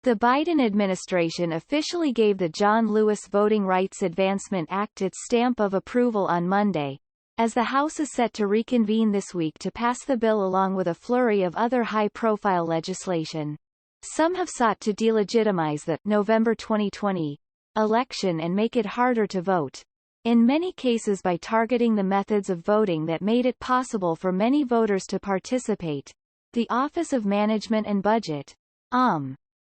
The Biden administration officially gave the John Lewis Voting Rights Advancement Act its stamp of approval on Monday, as the House is set to reconvene this week to pass the bill along with a flurry of other high-profile legislation. Some have sought to delegitimize the November 2020 election and make it harder to vote, in many cases by targeting the methods of voting that made it possible for many voters to participate. The Office of Management and Budget,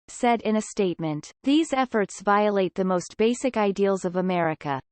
said in a statement, "These efforts violate the most basic ideals of America."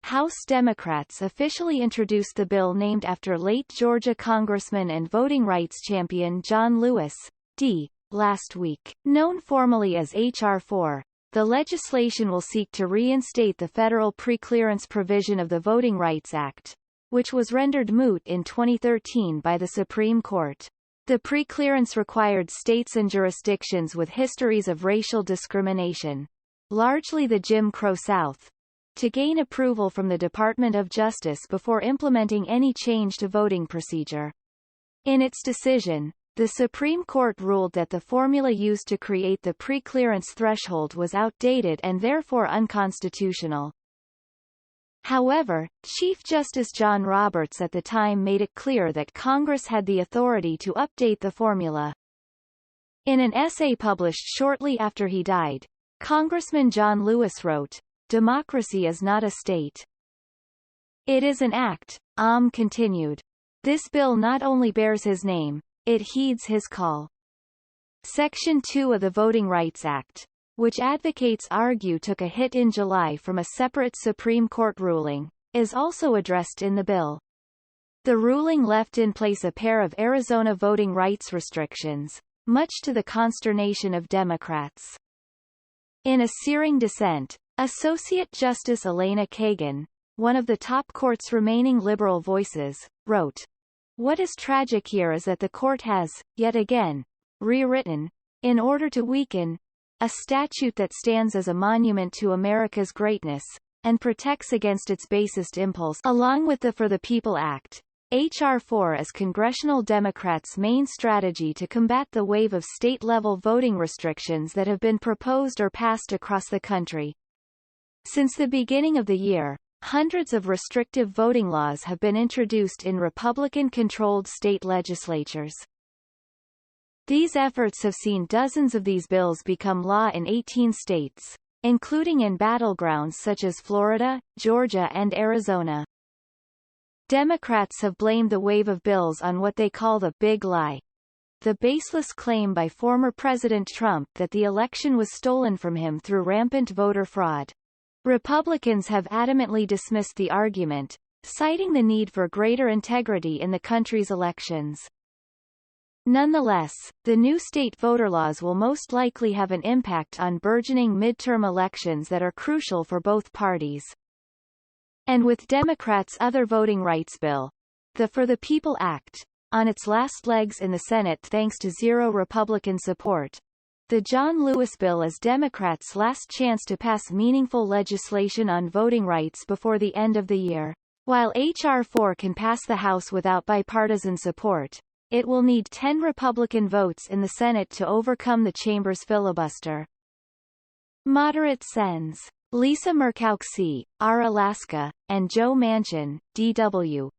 House Democrats officially introduced the bill named after late Georgia Congressman and voting rights champion John Lewis, D. last week. Known formally as H.R. 4, the legislation will seek to reinstate the federal preclearance provision of the Voting Rights Act, which was rendered moot in 2013 by the Supreme Court. The preclearance required states and jurisdictions with histories of racial discrimination, largely the Jim Crow South, to gain approval from the Department of Justice before implementing any change to voting procedure. In its decision, the Supreme Court ruled that the formula used to create the preclearance threshold was outdated and therefore unconstitutional. However, Chief Justice John Roberts at the time made it clear that Congress had the authority to update the formula. In an essay published shortly after he died, Congressman John Lewis wrote, "Democracy is not a state. It is an act," continued. "This bill not only bears his name, it heeds his call." Section 2 of the Voting Rights Act, which advocates argue took a hit in July from a separate Supreme Court ruling, is also addressed in the bill. The ruling left in place a pair of Arizona voting rights restrictions, much to the consternation of Democrats. In a searing dissent, Associate Justice Elena Kagan, one of the top court's remaining liberal voices, wrote, "What is tragic here is that the court has, yet again, rewritten, in order to weaken, a statute that stands as a monument to America's greatness, and protects against its basest impulse." Along with the For the People Act, H.R. 4 is congressional Democrats' main strategy to combat the wave of state-level voting restrictions that have been proposed or passed across the country. Since the beginning of the year, hundreds of restrictive voting laws have been introduced in Republican-controlled state legislatures. These efforts have seen dozens of these bills become law in 18 states, including in battlegrounds such as Florida, Georgia and Arizona. Democrats have blamed the wave of bills on what they call the Big Lie, the baseless claim by former President Trump that the election was stolen from him through rampant voter fraud. Republicans have adamantly dismissed the argument, citing the need for greater integrity in the country's elections. Nonetheless, the new state voter laws will most likely have an impact on burgeoning midterm elections that are crucial for both parties. And with Democrats' other voting rights bill, the For the People Act, on its last legs in the Senate thanks to zero Republican support, the John Lewis bill is Democrats' last chance to pass meaningful legislation on voting rights before the end of the year. While H.R. 4 can pass the House without bipartisan support, it will need 10 Republican votes in the Senate to overcome the chamber's filibuster. Moderate Sens. Lisa Murkowski, R. Alaska, and Joe Manchin, D.W.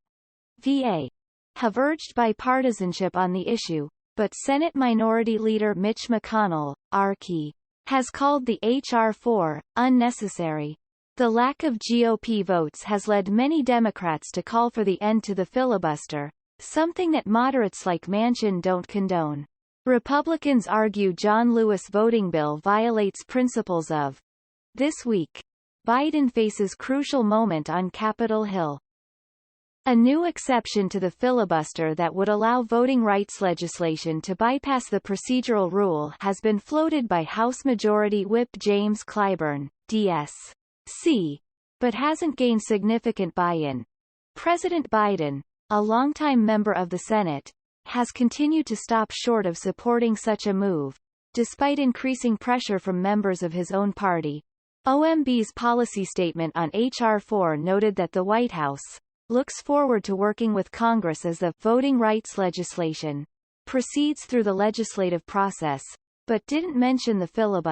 VA, have urged bipartisanship on the issue, but Senate Minority Leader Mitch McConnell, R.K., has called the H.R. 4 unnecessary. The lack of GOP votes has led many Democrats to call for the end to the filibuster, something that moderates like Manchin don't condone. Republicans argue John Lewis voting bill violates principles of. This week, Biden faces crucial moment on Capitol Hill. A new exception to the filibuster that would allow voting rights legislation to bypass the procedural rule has been floated by House Majority Whip James Clyburn, D.S.C., but hasn't gained significant buy-in. President Biden, a longtime member of the Senate, has continued to stop short of supporting such a move, despite increasing pressure from members of his own party. OMB's policy statement on H.R. 4 noted that the White House looks forward to working with Congress as the voting rights legislation proceeds through the legislative process, but didn't mention the filibuster.